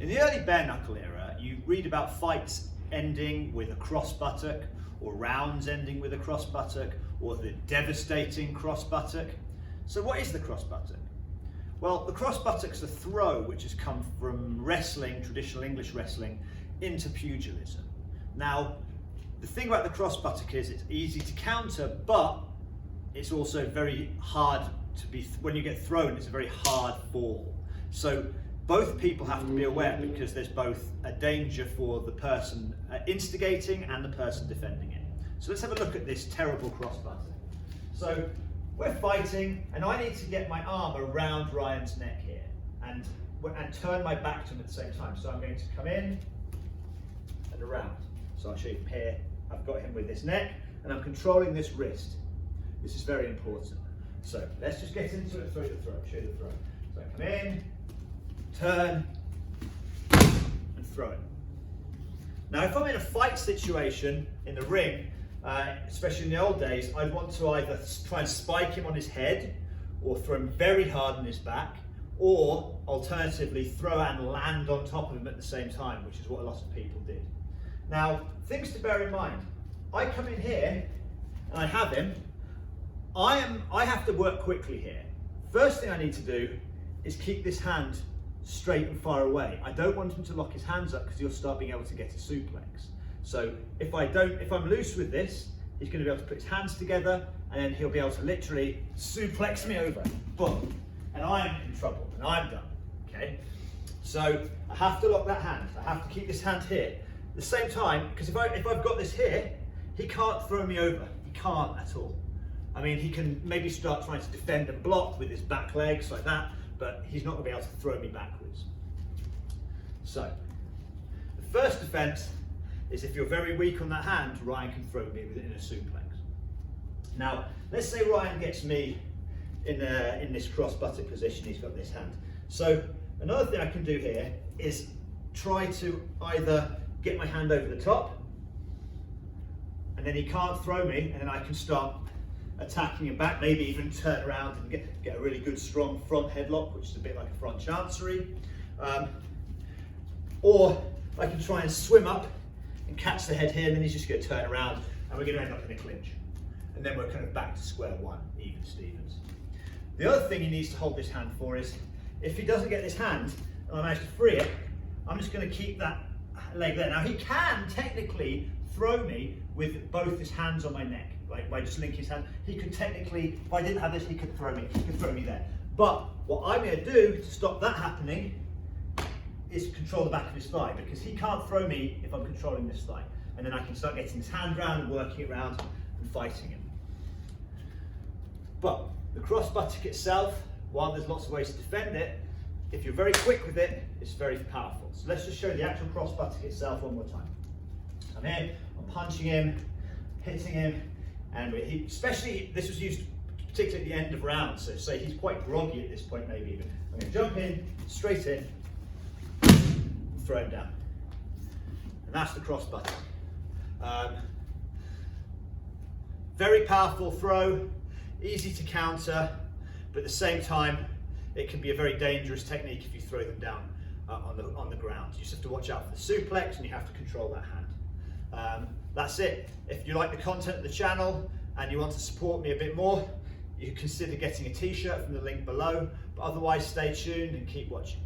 In the early bare knuckle era, you read about fights ending with a cross buttock, or rounds ending with a cross buttock, or the devastating cross buttock. So what is the cross buttock? Well, the cross buttock's a throw which has come from wrestling, traditional English wrestling, into pugilism. Now, the thing about the cross buttock is it's easy to counter, but it's also very hard to be, when you get thrown, it's a very hard fall. So both people have to be aware, because there's both a danger for the person instigating and the person defending it. So let's have a look at this terrible cross buttock. So we're fighting, and I need to get my arm around Ryan's neck here and turn my back to him at the same time. So I'm going to come in and around. So I'll show you from here. I've got him with this neck, and I'm controlling this wrist. This is very important. So let's just get into it through the throw, show you the throw. So I come in, turn, and throw it. Now if I'm in a fight situation in the ring, especially in the old days, I'd want to either try and spike him on his head, or throw him very hard on his back, or alternatively throw and land on top of him at the same time, which is what a lot of people did. Now, things to bear in mind. I come in here and I have him. I have to work quickly here. First thing I need to do is keep this hand straight and far away. I don't want him to lock his hands up, because he'll start being able to get a suplex. So if I'm loose with this, he's going to be able to put his hands together, and then he'll be able to literally suplex me over. Boom. And I'm in trouble, and I'm done. Okay? So I have to lock that hand. I have to keep this hand here. At the same time, because if I've got this here, he can't throw me over. He can't at all. I mean, he can maybe start trying to defend and block with his back legs like that, but he's not going to be able to throw me backwards. So, the first defense is if you're very weak on that hand, Ryan can throw me in a suplex. Now, let's say Ryan gets me in this cross buttock position, he's got this hand. So, another thing I can do here is try to either get my hand over the top, and then he can't throw me, and then I can start attacking him back, maybe even turn around and get a really good strong front headlock, which is a bit like a front chancery. Or I can try and swim up and catch the head here, and then he's just going to turn around, and we're going to end up in a clinch. And then we're kind of back to square one, even Stevens. The other thing he needs to hold this hand for is, if he doesn't get this hand, and I manage to free it, I'm just going to keep that leg there. Now he can technically throw me with both his hands on my neck, like by just linking his hand. He could technically, if I didn't have this, he could throw me there. But what I'm going to do to stop that happening is control the back of his thigh, because he can't throw me if I'm controlling this thigh. And then I can start getting his hand round and working it around and fighting him. But the cross buttock itself, while there's lots of ways to defend it, if you're very quick with it, it's very powerful. So let's just show the actual cross buttock itself one more time. I'm here, I'm punching him, hitting him, and especially this was used particularly at the end of rounds, so say he's quite groggy at this point, maybe even. I'm going to jump in, straight in, and throw him down. And that's the cross buttock. Very powerful throw, easy to counter, but at the same time, it can be a very dangerous technique if you throw them down on the ground. You just have to watch out for the suplex, and you have to control that hand. That's it. If you like the content of the channel and you want to support me a bit more, you consider getting a t-shirt from the link below. But otherwise, stay tuned and keep watching.